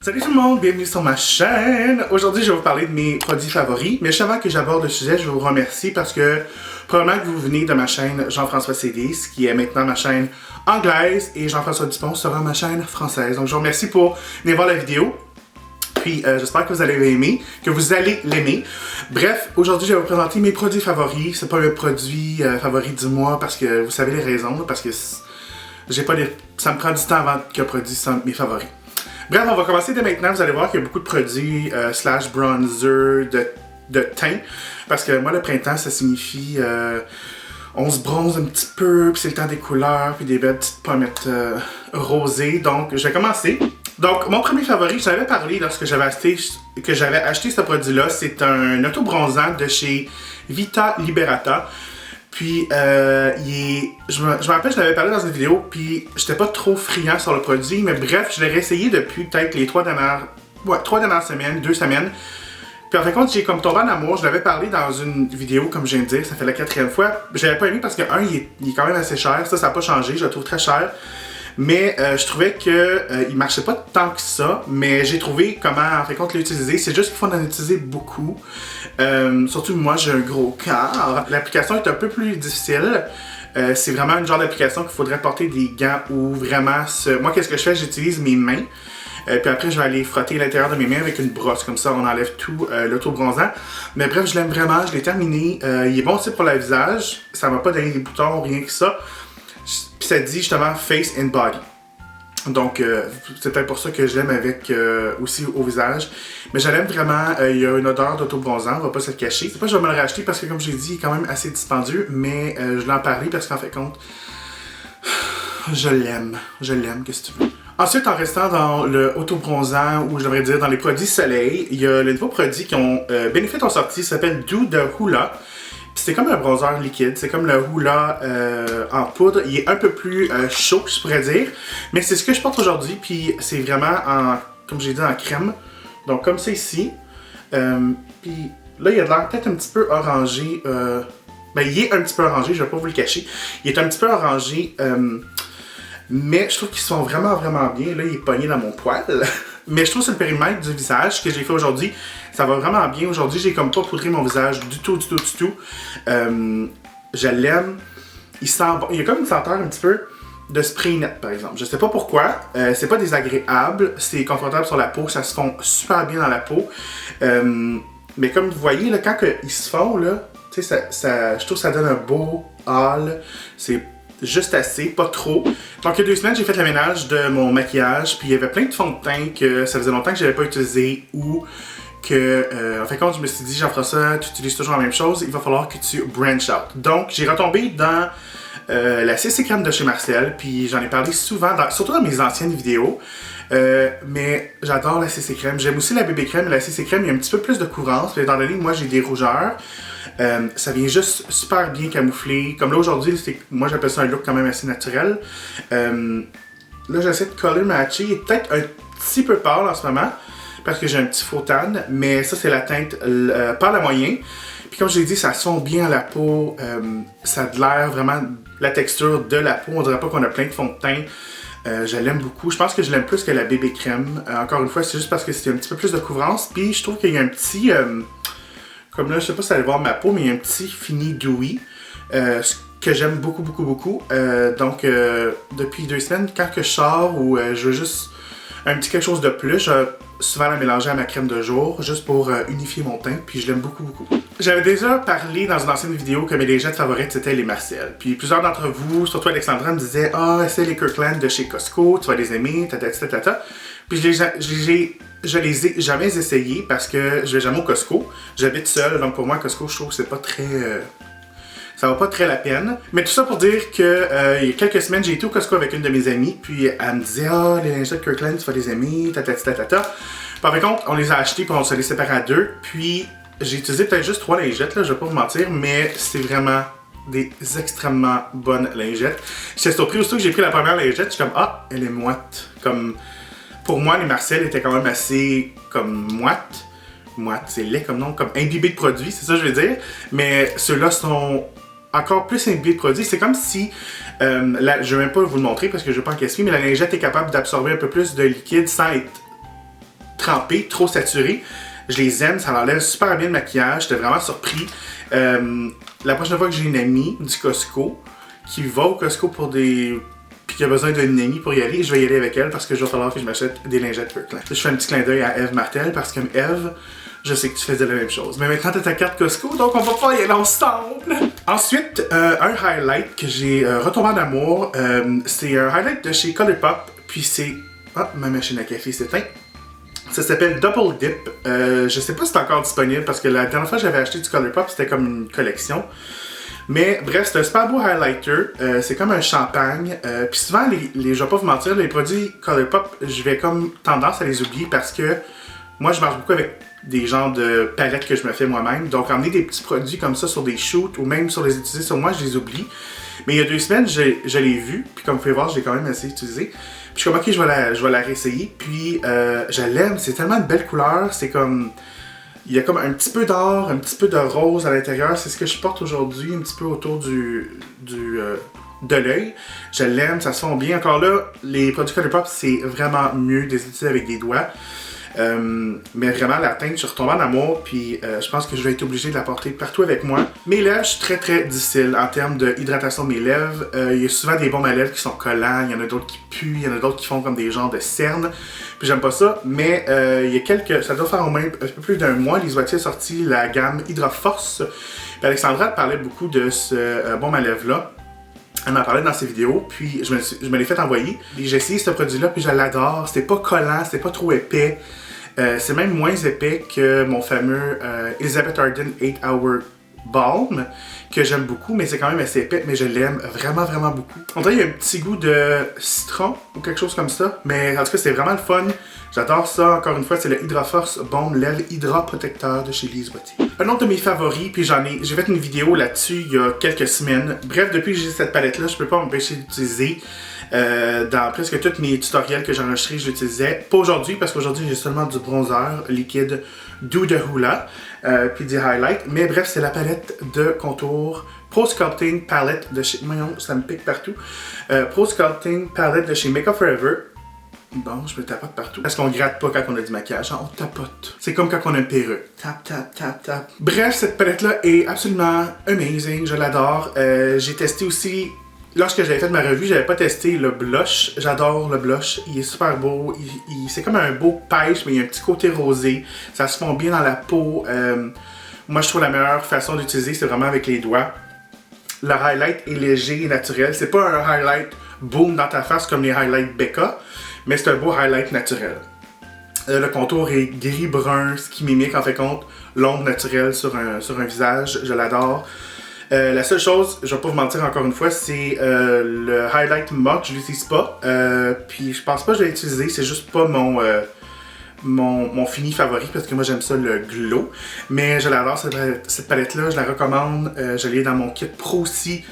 Salut tout le monde, bienvenue sur ma chaîne. Aujourd'hui, je vais vous parler de mes produits favoris. Mais juste avant que j'aborde le sujet, je veux vous remercier parce que probablement que vous venez de ma chaîne Jean-François Cédis, qui est maintenant ma chaîne anglaise, et Jean-François Dupont sera ma chaîne française. Donc je vous remercie pour venir voir la vidéo. Puis j'espère que vous allez l'aimer, Bref, aujourd'hui je vais vous présenter mes produits favoris. C'est pas le produit favori du mois parce que vous savez les raisons, parce que ça me prend du temps avant que le produit soit mes favoris. Bref, on va commencer dès maintenant. Vous allez voir qu'il y a beaucoup de produits slash bronzer de teint. Parce que moi, le printemps, ça signifie on se bronze un petit peu, puis c'est le temps des couleurs, puis des belles petites pommettes rosées. Donc, je vais commencer. Donc, mon premier favori, je t'avais parlé lorsque j'avais acheté ce produit-là. C'est un auto-bronzant de chez Vita Liberata. Puis, je me rappelle, je l'avais parlé dans une vidéo, puis j'étais pas trop friand sur le produit, mais bref, je l'ai réessayé depuis peut-être les 3 dernières semaines, 2 semaines. Puis en fin de compte, j'ai comme tombé en amour, je l'avais parlé dans une vidéo, comme je viens de dire, ça fait la 4e fois. J'avais pas aimé parce que, il est quand même assez cher, ça n'a pas changé, je le trouve très cher. Mais je trouvais qu'il marchait pas tant que ça, mais j'ai trouvé comment en fin de compte l'utiliser. C'est juste qu'il faut en utiliser beaucoup. Surtout moi, j'ai un gros corps. L'application est un peu plus difficile. C'est vraiment une genre d'application qu'il faudrait porter des gants ou vraiment... Moi, qu'est-ce que je fais? J'utilise mes mains. Puis après, je vais aller frotter l'intérieur de mes mains avec une brosse. Comme ça, on enlève tout l'auto-bronzant. Mais bref, je l'aime vraiment. Je l'ai terminé. Il est bon aussi pour le visage. Ça m'a pas donné des boutons, rien que ça. Puis ça dit justement Face and Body. Donc, c'est peut-être pour ça que je l'aime avec aussi au visage. Mais je l'aime vraiment. Il y a une odeur d'auto-bronzant, on va pas se le cacher. C'est pas que je vais me le racheter parce que, comme j'ai dit, il est quand même assez dispendieux. Mais je voulais en parler parce qu'en fait compte, je l'aime. Je l'aime, qu'est-ce que tu veux. Ensuite, en restant dans le auto-bronzant, ou je devrais dire dans les produits soleil, il y a le nouveau produit qui ont Benefit ont sorti, ça s'appelle Do de Hoola. C'est comme un bronzer liquide, c'est comme le Hoola en poudre. Il est un peu plus chaud, je pourrais dire. Mais c'est ce que je porte aujourd'hui, puis c'est vraiment en, comme j'ai dit, en crème. Donc comme ça ici. Puis là, il a l'air peut-être un petit peu orangé. Il est un petit peu orangé, je vais pas vous le cacher. Il est un petit peu orangé, mais je trouve qu'ils sont vraiment, vraiment bien. Là, il est pogné dans mon poil. Mais je trouve que c'est le périmètre du visage que j'ai fait aujourd'hui. Ça va vraiment bien. Aujourd'hui, j'ai comme pas poudré mon visage du tout. Je l'aime. Il sent bon. Il y a comme une senteur un petit peu de spray net, par exemple. Je sais pas pourquoi. C'est pas désagréable. C'est confortable sur la peau. Ça se fond super bien dans la peau. Mais comme vous voyez, là, quand ils se font, là, je trouve que ça donne un beau hâle. C'est juste assez, pas trop. Donc il y a 2 semaines, j'ai fait le ménage de mon maquillage, puis il y avait plein de fonds de teint que ça faisait longtemps que j'avais pas utilisé ou que, en fin de compte, je me suis dit, Jean-François, tu utilises toujours la même chose, il va falloir que tu branch out. Donc j'ai retombé dans la CC crème de chez Marcel, puis j'en ai parlé souvent, surtout dans mes anciennes vidéos. Mais j'adore la CC crème. J'aime aussi la bébé crème, mais la CC crème, il y a un petit peu plus de couvrance. Puis étant donné que moi j'ai des rougeurs, ça vient juste super bien camoufler. Comme là aujourd'hui, moi j'appelle ça un look quand même assez naturel. Là j'essaie de color matcher. Il est peut-être un petit peu pâle en ce moment, parce que j'ai un petit faux tan. Mais ça c'est la teinte pâle à moyen. Puis comme je l'ai dit, ça fond bien à la peau. Ça a de l'air vraiment la texture de la peau. On dirait pas qu'on a plein de fond de teint. Je l'aime beaucoup. Je pense que je l'aime plus que la bébé crème. Encore une fois, c'est juste parce que c'est un petit peu plus de couvrance. Puis je trouve qu'il y a un petit... comme là, je sais pas si vous allez voir ma peau, mais il y a un petit fini dewy. Que j'aime beaucoup. Donc, depuis 2 semaines, quand que je sors ou je veux juste un petit quelque chose de plus, je vais souvent la mélanger à ma crème de jour, juste pour unifier mon teint. Puis je l'aime beaucoup. J'avais déjà parlé dans une ancienne vidéo que mes lingettes favorites c'était les Marcel. Puis plusieurs d'entre vous, surtout Alexandra, me disaient « Ah, c'est les Kirkland de chez Costco, tu vas les aimer, tata. » Puis je les ai jamais essayés parce que je vais jamais au Costco. J'habite seule, donc pour moi, Costco, je trouve que c'est pas très... ça va pas très la peine. Mais tout ça pour dire que il y a quelques semaines, j'ai été au Costco avec une de mes amies, puis elle me disait « Ah, les lingettes Kirkland, tu vas les aimer, tata. » Par contre, on les a achetés puis on se les sépare à 2, puis... J'ai utilisé peut-être juste 3 lingettes, là, je vais pas vous mentir, mais c'est vraiment des extrêmement bonnes lingettes. J'étais surpris aussitôt que j'ai pris la première lingette, je suis comme « Ah, elle est moite ». Comme, pour moi, les Marcel étaient quand même assez comme moite. Moite, c'est laid comme nom, comme imbibé de produits, c'est ça que je veux dire. Mais ceux-là sont encore plus imbibés de produits. C'est comme si, je vais même pas vous le montrer parce que je veux pas en casser, mais la lingette est capable d'absorber un peu plus de liquide sans être trempés, trop saturés. Je les aime, ça enlève super bien le maquillage, j'étais vraiment surpris. La prochaine fois que j'ai une amie du Costco qui va au Costco pour des... puis qui a besoin d'une amie pour y aller, je vais y aller avec elle parce que je vais falloir que je m'achète des lingettes Kirkland. Je fais un petit clin d'œil à Eve Martel parce que Eve, je sais que tu faisais la même chose. Mais maintenant, tu as ta carte Costco, donc on va pas y aller ensemble. Ensuite, un highlight que j'ai retombé en amour, c'est un highlight de chez Colourpop, puis c'est... Ah, ma machine à café s'éteint. Ça s'appelle Double Dip. Je sais pas si c'est encore disponible parce que la dernière fois que j'avais acheté du Colourpop, c'était comme une collection. Mais bref, c'est un super beau highlighter. C'est comme un champagne. Puis souvent, je vais pas vous mentir, les produits Colourpop, je vais comme tendance à les oublier parce que moi, je marche beaucoup avec des genres de palettes que je me fais moi-même. Donc, emmener des petits produits comme ça sur des shoots ou même sur les utiliser sur moi, je les oublie. Mais il y a 2 semaines, je l'ai vu. Puis comme vous pouvez voir, je l'ai quand même assez utilisé. Puis je suis comme, ok, je vais la réessayer. Puis je l'aime, c'est tellement de belles couleurs. C'est comme... Il y a comme un petit peu d'or, un petit peu de rose à l'intérieur. C'est ce que je porte aujourd'hui, un petit peu autour de l'œil. Je l'aime, ça se fond bien. Encore là, les produits Colourpop, c'est vraiment mieux de les utiliser avec des doigts. Mais vraiment, la teinte, je suis retombé en amour, puis je pense que je vais être obligé de la porter partout avec moi. Mes lèvres, je suis très très difficile en termes d'hydratation de mes lèvres. Il y a souvent des bombes à lèvres qui sont collants, il y en a d'autres qui puent, il y en a d'autres qui font comme des genres de cernes. Puis j'aime pas ça, mais il y a quelques... Ça doit faire au moins un peu plus d'1 mois, les Oitiers a sorti la gamme Hydra Force. Puis Alexandra parlait beaucoup de ce bombe à lèvres-là. Elle m'en parlait dans ses vidéos, puis je me l'ai fait envoyer. Puis j'ai essayé ce produit-là, puis je l'adore. C'était pas collant, c'était pas trop épais. C'est même moins épais que mon fameux Elizabeth Arden 8 Hour Balm, que j'aime beaucoup, mais c'est quand même assez épais, mais je l'aime vraiment, vraiment beaucoup. On dirait qu'il y a un petit goût de citron ou quelque chose comme ça, mais en tout cas, c'est vraiment le fun. J'adore ça. Encore une fois, c'est le Hydra Force Balm Lèvres Hydra Protecteur de chez Lise Wattier. Un autre de mes favoris, puis j'ai fait une vidéo là-dessus il y a quelques semaines. Bref, depuis que j'ai cette palette-là, je peux pas m'empêcher d'utiliser. Dans presque tous mes tutoriels que j'ai enregistrés, je l'utilisais. Pas aujourd'hui, parce qu'aujourd'hui, j'ai seulement du bronzer liquide Do de Hoola, puis des highlights. Mais bref, c'est la palette de contour Pro Sculpting Palette de chez... Voyons, ça me pique partout. Pro Sculpting Palette de chez Makeup Forever. Bon, je me tapote partout. Parce qu'on gratte pas quand on a du maquillage, hein, on tapote. C'est comme quand on a une perruque. Tap, tap, tap, tap. Bref, cette palette-là est absolument amazing, je l'adore. J'ai testé aussi... Lorsque j'avais fait ma revue, j'avais pas testé le blush. J'adore le blush, il est super beau. C'est comme un beau pêche, mais il y a un petit côté rosé. Ça se fond bien dans la peau. Moi, je trouve la meilleure façon d'utiliser, c'est vraiment avec les doigts. Le highlight est léger et naturel. C'est pas un highlight boom dans ta face comme les highlights Becca, mais c'est un beau highlight naturel. Le contour est gris-brun, ce qui mimique en fait compte l'ombre naturelle sur un visage. Je l'adore. La seule chose, je vais pas vous mentir encore une fois, c'est le highlight MAC, je l'utilise pas. Puis je pense pas que je vais l'utiliser, c'est juste pas mon fini favori parce que moi j'aime ça le glow. Mais je l'adore cette palette-là, je la recommande. Je l'ai dans mon kit Pro aussi.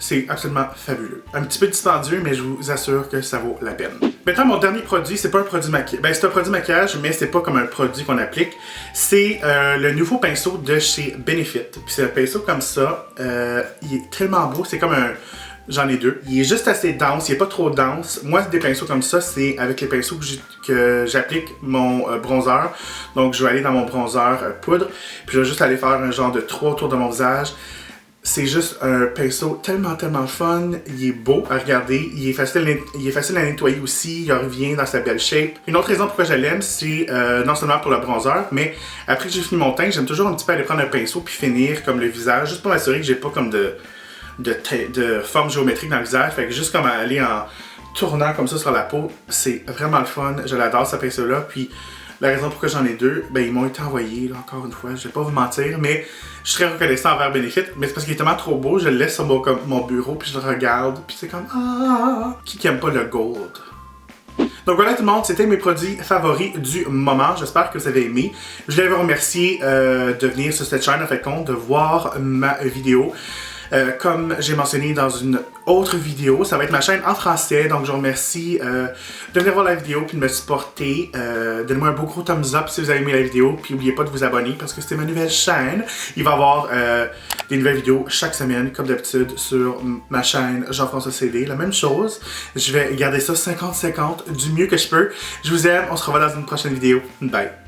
C'est absolument fabuleux. Un petit peu dispendieux, mais je vous assure que ça vaut la peine. Maintenant, mon dernier produit, c'est pas un produit maquillage. Ben, c'est un produit maquillage, mais c'est pas comme un produit qu'on applique. C'est le nouveau pinceau de chez Benefit. Puis c'est un pinceau comme ça. Il est tellement beau. C'est comme un... J'en ai 2. Il est juste assez dense. Il est pas trop dense. Moi, des pinceaux comme ça, c'est avec les pinceaux que j'applique mon bronzer. Donc, je vais aller dans mon bronzer poudre. Puis je vais juste aller faire un genre de 3 autour de mon visage. C'est juste un pinceau tellement fun, il est beau à regarder, il est facile à nettoyer aussi, il revient dans sa belle shape. Une autre raison pourquoi je l'aime, c'est non seulement pour le bronzer, mais après que j'ai fini mon teint, j'aime toujours un petit peu aller prendre un pinceau puis finir comme le visage, juste pour m'assurer que j'ai pas comme de forme géométrique dans le visage, fait que juste comme aller en tournant comme ça sur la peau, c'est vraiment le fun, je l'adore ce pinceau-là, puis la raison pourquoi j'en ai 2, ben ils m'ont été envoyés, là, encore une fois, je vais pas vous mentir, mais je suis très reconnaissant envers Benefit, mais c'est parce qu'il est tellement trop beau, je le laisse sur mon bureau, puis je le regarde, puis c'est comme ah, qui aime pas le gold? Donc voilà tout le monde, c'était mes produits favoris du moment, j'espère que vous avez aimé. Je voulais vous remercier de venir sur cette chaîne, en fait compte, de voir ma vidéo. Comme j'ai mentionné dans une autre vidéo. Ça va être ma chaîne en français, donc je vous remercie de venir voir la vidéo puis de me supporter. Donnez-moi un beau gros thumbs up si vous avez aimé la vidéo, puis n'oubliez pas de vous abonner parce que c'est ma nouvelle chaîne. Il va y avoir des nouvelles vidéos chaque semaine, comme d'habitude, sur ma chaîne Jean-François CD. La même chose, je vais garder ça 50-50 du mieux que je peux. Je vous aime, on se revoit dans une prochaine vidéo. Bye!